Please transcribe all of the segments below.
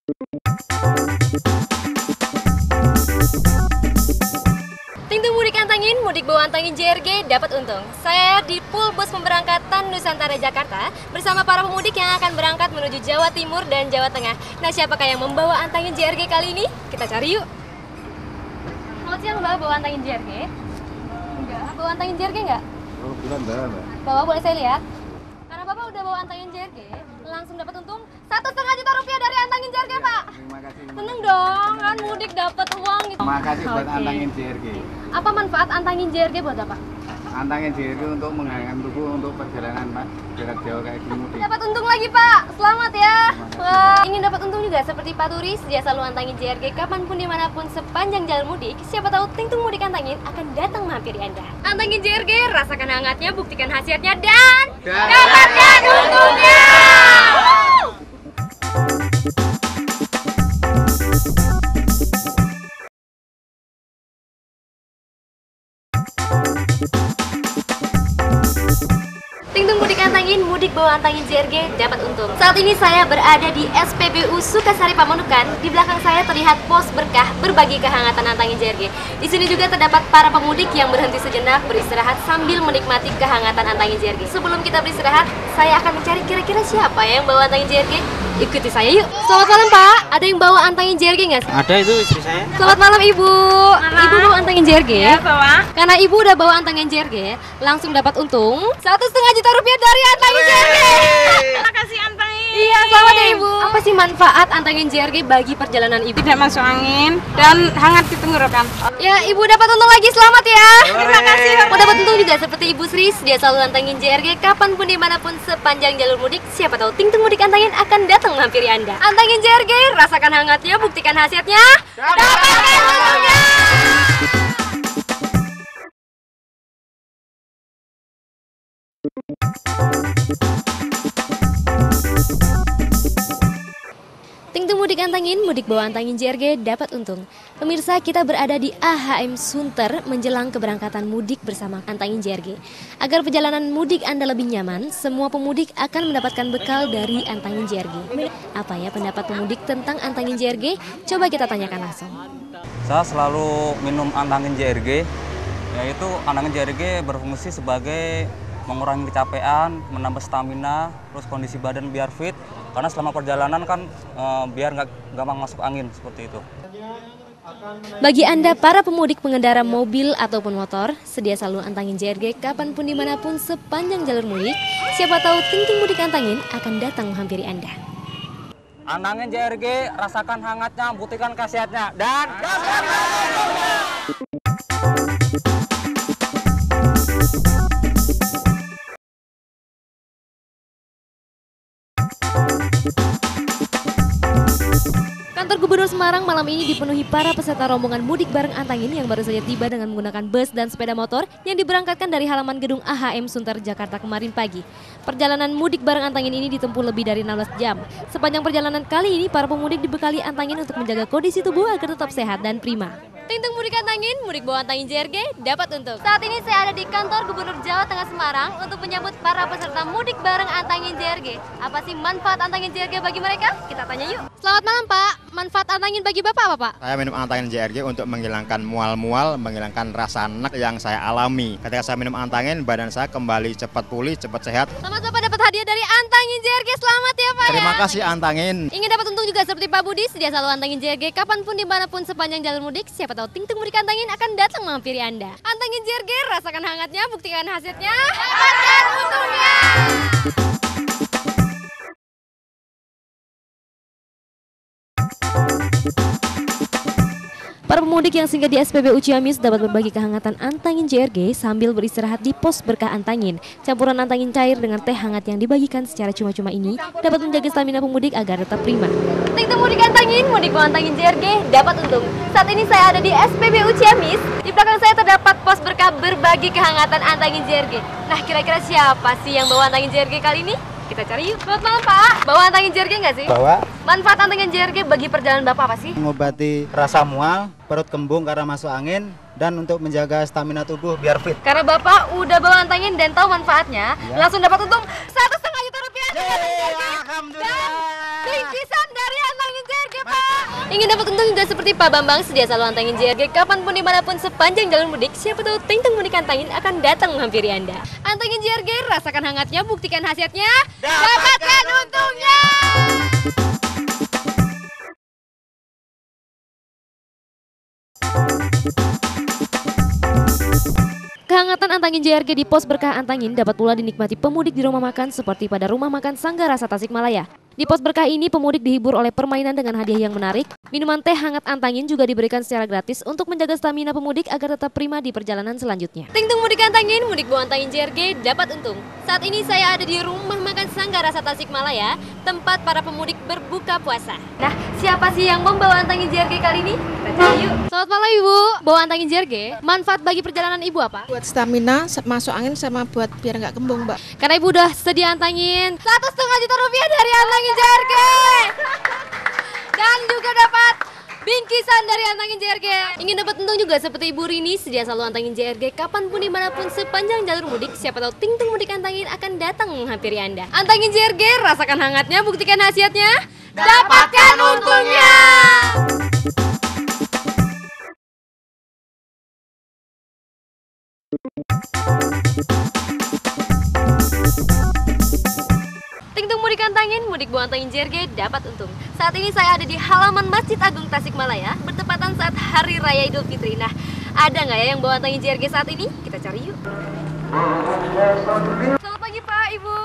Tingtung mudik antangin, mudik bawa antangin JRG dapat untung. Saya di pool bus pemberangkatan Nusantara Jakarta bersama para pemudik yang akan berangkat menuju Jawa Timur dan Jawa Tengah. Nah, siapakah yang membawa antangin JRG kali ini? Kita cari yuk. Selamat siang Mbak, bawa antangin JRG? Enggak. Bawa antangin JRG enggak? Oh, bukan enggak. Bawa, boleh saya lihat? Karena Bapak udah bawa antangin JRG, langsung dapat untung 1,5 juta rupiah dari antangin JRG, Pak. Terima kasih. Seneng dong, kan mudik dapat uang gitu. Terima kasih buat Oke. antangin JRG. Apa manfaat antangin JRG buat apa? Antangin JRG untuk menghangatkan tubuh untuk perjalanan Pak, jarak jauh kayak gini mudik. Dapat untung lagi Pak, selamat ya. Wah, ingin dapat untung juga seperti Pak Turis, dia selalu antangin JRG kapanpun dimanapun sepanjang jalur mudik. Siapa tahu Tingtung Mudik Antangin akan datang menghampiri Anda. Antangin JRG, rasakan hangatnya, buktikan khasiatnya dan dapatkan untungnya. Tingtung Mudik Antangin, mudik bawa antangin JRG dapat untung. Saat ini saya berada di SPBU Sukasari Pamanukan. Di belakang saya terlihat pos berkah berbagi kehangatan antangin JRG. Di sini juga terdapat para pemudik yang berhenti sejenak beristirahat sambil menikmati kehangatan antangin JRG. Sebelum kita beristirahat, saya akan mencari kira-kira siapa yang bawa antangin JRG. Ikuti saya yuk. Selamat malam Pak, ada yang bawa antangin JRG nggak? Ada, itu istri saya. Selamat malam Ibu. Ibu bawa antangin JRG? Ya, bawa. Karena Ibu udah bawa antangin JRG, langsung dapat untung 1,5 juta rupiah dari antangin JRG. Terima kasih Antangin. Iya, selamat ya Ibu. Apa sih manfaat antangin JRG bagi perjalanan Ibu? Tidak masuk angin dan hangat di tenggorokan. Ya, Ibu dapat untung lagi, selamat ya. Terima kasih. Mau dapat untung juga seperti Ibu Sri, dia selalu antangin JRG kapanpun dimanapun sepanjang jalur mudik. Siapa tahu Tingtung Mudik Antangin akan datang menghampiri Anda. Antangin JRG, rasakan hangatnya, buktikan khasiatnya, dapatkan untungnya. Tingtung Mudik Antangin, mudik bawa antangin JRG dapat untung. Pemirsa, kita berada di AHM Sunter menjelang keberangkatan mudik bersama antangin JRG. Agar perjalanan mudik Anda lebih nyaman, semua pemudik akan mendapatkan bekal dari antangin JRG. Apa ya pendapat pemudik tentang antangin JRG? Coba kita tanyakan langsung. Saya selalu minum antangin JRG, yaitu antangin JRG berfungsi sebagai mengurangi kecapean, menambah stamina, terus kondisi badan biar fit. Karena selama perjalanan kan biar nggak gampang masuk angin seperti itu. Bagi Anda para pemudik pengendara mobil ataupun motor, sedia selalu antangin JRG kapanpun dimanapun sepanjang jalur mudik. Siapa tahu Tingtung Mudik Antangin akan datang menghampiri Anda. Antangin JRG, rasakan hangatnya, buktikan khasiatnya, dan Kantor Gubernur Semarang malam ini dipenuhi para peserta rombongan mudik bareng Antangin yang baru saja tiba dengan menggunakan bus dan sepeda motor yang diberangkatkan dari halaman gedung AHM Sunter, Jakarta kemarin pagi. Perjalanan mudik bareng Antangin ini ditempuh lebih dari 16 jam. Sepanjang perjalanan kali ini, para pemudik dibekali Antangin untuk menjaga kondisi tubuh agar tetap sehat dan prima. Tingtung Mudik Antangin, mudik bawa antangin JRG dapat untung. Saat ini saya ada di kantor Gubernur Jawa Tengah Semarang untuk menyambut para peserta mudik bareng antangin JRG. Apa sih manfaat antangin JRG bagi mereka? Kita tanya yuk. Selamat malam Pak, manfaat antangin bagi Bapak apa Pak? Saya minum antangin JRG untuk menghilangkan mual-mual, menghilangkan rasa enak yang saya alami. Ketika saya minum antangin, badan saya kembali cepat pulih, cepat sehat. Selamat Bapak dapat hadiah dari antangin JRG, selamat ya Pak. Terima ya. kasih antangin. Ingin dapat untung juga seperti Pak Budi, sedia selalu antangin JRG kapanpun dimanapun sepanjang jalur mudik. Siapa tahu Tingtung Mudik Antangin akan datang menghampiri Anda. Antangin JRG, rasakan hangatnya, buktikan hasilnya, dapatkan untungnya. Para pemudik yang singgah di SPBU Ciamis dapat berbagi kehangatan antangin JRG sambil beristirahat di pos berkah antangin. Campuran antangin cair dengan teh hangat yang dibagikan secara cuma-cuma ini dapat menjaga stamina pemudik agar tetap prima. Tingtung Mudik Antangin, mudik bawa antangin JRG dapat untung. Saat ini saya ada di SPBU Ciamis. Di belakang saya terdapat pos berkah berbagi kehangatan antangin JRG. Nah, kira-kira siapa sih yang bawa antangin JRG kali ini? Kita cari yuk. Selamat malam Pak, bawa antangin JRG nggak sih? Bawa. Manfaat antangin JRG bagi perjalanan Bapak apa sih? Mengobati rasa mual, perut kembung karena masuk angin, dan untuk menjaga stamina tubuh biar fit. Karena Bapak udah bawa antangin dan tahu manfaatnya, langsung dapat untung 1,5 juta rupiah. Yeay, alhamdulillah. Dan bingkisan dari antangin JRG Ingin dapat untung juga seperti Pak Bambang, sedia selalu antangin JRG kapanpun dimanapun sepanjang jalur mudik. Siapa tahu ting-ting mudik antangin akan datang menghampiri Anda. Antangin JRG, rasakan hangatnya, buktikan khasiatnya, dapatkan untungnya! Kehangatan antangin JRG di pos berkah Antangin dapat pula dinikmati pemudik di rumah makan seperti pada rumah makan Sangga Rasa Tasikmalaya. Di pos berkah ini pemudik dihibur oleh permainan dengan hadiah yang menarik. Minuman teh hangat Antangin juga diberikan secara gratis untuk menjaga stamina pemudik agar tetap prima di perjalanan selanjutnya. Ting-tung mudik Antangin, mudik bawa Antangin JRG dapat untung. Saat ini saya ada di rumah makan Sangga Rasa Tasikmalaya, tempat para pemudik berbuka puasa. Nah, siapa sih yang membawa Antangin JRG kali ini? Kita cari yuk. Selamat malam Ibu, bawa Antangin JRG. Manfaat bagi perjalanan Ibu apa? Buat stamina, masuk angin sama buat biar nggak kembung, Mbak. Karena Ibu udah sedia Antangin 1,5 juta rupiah dari Antangin JRG. Dan juga dapat bingkisan dari Antangin JRG. Ingin dapat untung juga seperti Ibu Rini, sedia selalu Antangin JRG kapanpun dimanapun sepanjang jalur mudik. Siapa tahu ting-ting mudik Antangin akan datang menghampiri Anda. Antangin JRG, rasakan hangatnya, buktikan khasiatnya, dapatkan untungnya! Ting-tung mudik Antangin, mudik bawa Antangin JRG dapat untung. Saat ini saya ada di halaman Masjid Agung Tasikmalaya, bertepatan saat Hari Raya Idul Fitri. Nah, ada nggak ya yang bawa Antangin JRG saat ini? Kita cari yuk. Selamat pagi Pak, Ibu.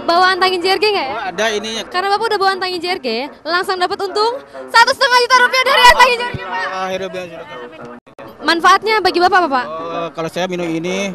Bawa Antangin JRG nggak ya? Ada ini. Karena Bapak udah bawa Antangin JRG, langsung dapat untung 1,5 juta rupiah dari Antangin JRG, Pak. Manfaatnya bagi Bapak apa, Pak? Kalau saya minum ini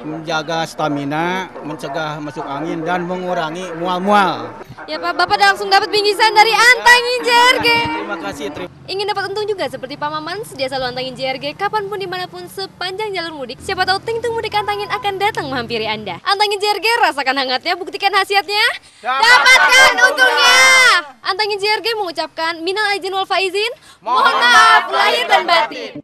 menjaga stamina, mencegah masuk angin dan mengurangi mual-mual. Ya Pak, Bapak langsung dapat bingkisan dari Antangin JRG. Terima kasih. Ingin dapat untung juga seperti Pak Maman, sedia selalu Antangin JRG kapanpun dimanapun sepanjang jalur mudik. Siapa tahu ting-tung mudik Antangin akan datang menghampiri Anda. Antangin JRG, rasakan hangatnya, buktikan khasiatnya, dapatkan untungnya! Antangin JRG mengucapkan minal aidin wal faizin, mohon maaf lahir dan batin.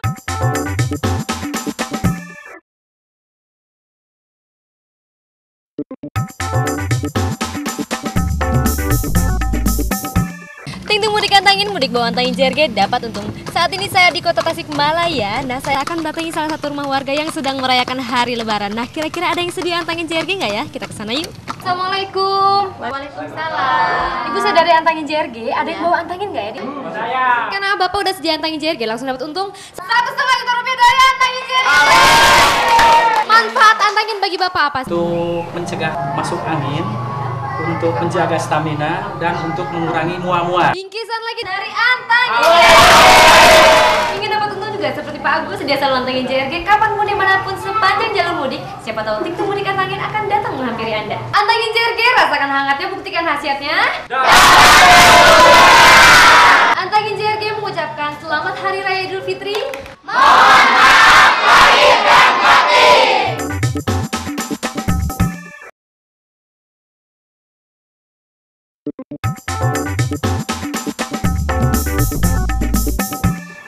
Ting-tung mudik Antangin, mudik bawa Antangin JRG dapat untung. Saat ini saya di kota Tasikmalaya. Nah, saya akan mendatangi salah satu rumah warga yang sedang merayakan hari Lebaran. Nah, kira-kira ada yang sedia Antangin JRG nggak ya? Kita kesana yuk. Assalamualaikum. Waalaikumsalam. Ibu saya dari Antangin JRG. Ada yang bawa Antangin nggak ya? Saya. Karena Bapak udah sedia Antangin JRG, langsung dapat untung 1,5 juta rupiah dari Antangin JRG. Manfaat Antangin bagi Bapak apa? Untuk mencegah masuk angin, untuk menjaga stamina, dan untuk mengurangi mual-mual. Bingkisan lagi dari Antangin. Ingin dapat untung juga seperti Pak Agus, sedia selalu Antangin JRG kapanpun dimanapun sepanjang jalur mudik. Siapa tahu ting-tung mudik Antangin akan datang menghampiri Anda. Antangin JRG, rasakan hangatnya, buktikan khasiatnya. Antangin JRG mengucapkan selamat Hari Raya Idul Fitri. Mohon maaf lahir dan batin.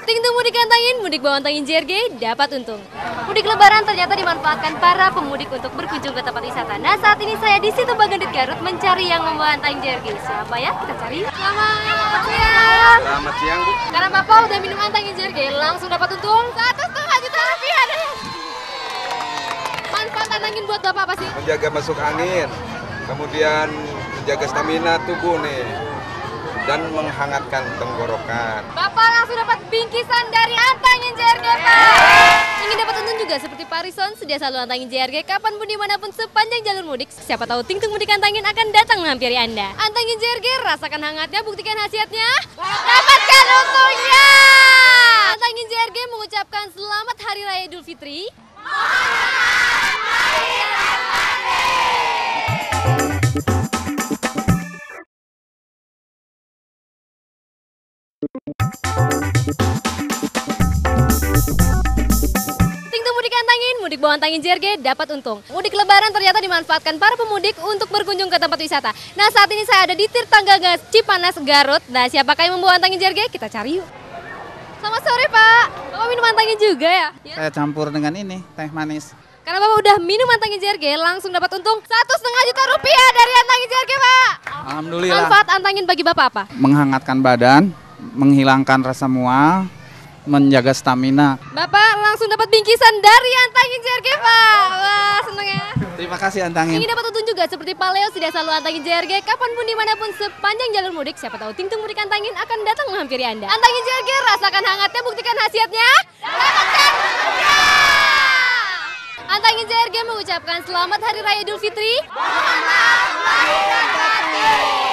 Ting-tung mudik Antangin, mudik bawa Antangin JRG dapat untung. Mudik Lebaran ternyata dimanfaatkan para pemudik untuk berkunjung ke tempat wisata. Nah, saat ini saya di situ Bagendit Garut mencari yang membawa Antangin JRG. Siapa ya? Kita cari. Selamat siang. Selamat siang, Bu. Karena Bapak udah minum Antangin JRG, langsung dapat untung 1,5 juta rupiah. Manfaat Antangin buat Bapak apa sih? Menjaga masuk angin, kemudian menjaga stamina tubuh nih, dan menghangatkan tenggorokan. Bapak langsung dapat bingkisan dari Antangin JRG, Pak. Ingin dapat untung juga seperti Pak Rison, sedia selalu Antangin JRG kapanpun dimanapun sepanjang jalur mudik. Siapa tahu ting-tung mudik Antangin akan datang menghampiri Anda. Antangin JRG, rasakan hangatnya, buktikan khasiatnya, dapatkan untungnya! Antangin JRG mengucapkan selamat Hari Raya Idul Fitri. Ting-tung mudik Antangin, mudik bawa Antangin JRG dapat untung. Mudik Lebaran ternyata dimanfaatkan para pemudik untuk berkunjung ke tempat wisata. Nah, saat ini saya ada di Tirtanggaga Cipanas, Garut. Nah, siapakah yang membawa Antangin JRG? Kita cari yuk. Selamat sore, Pak. Bapak minum Antangin juga ya? Saya campur dengan ini, teh manis. Karena Bapak udah minum Antangin JRG, langsung dapat untung 1,5 juta rupiah dari Antangin JRG, Pak. Alhamdulillah. Manfaat Antangin bagi Bapak apa? Menghangatkan badan menghilangkan rasa mual, menjaga stamina. Bapak langsung dapat bingkisan dari Antangin JRG, Pak. Wah, seneng ya. Terima kasih Antangin. Ingin dapat petunjuk juga seperti Pak Leo sudah selalu Antangin JRG, kapanpun dimanapun sepanjang jalur mudik, siapa tahu Ting Tung Mudik Antangin akan datang menghampiri Anda. Antangin JRG, rasakan hangatnya, buktikan khasiatnya. Dapatkan! Antangin JRG mengucapkan selamat Hari Raya Idul Fitri. Mohon maaf lahir dan batin.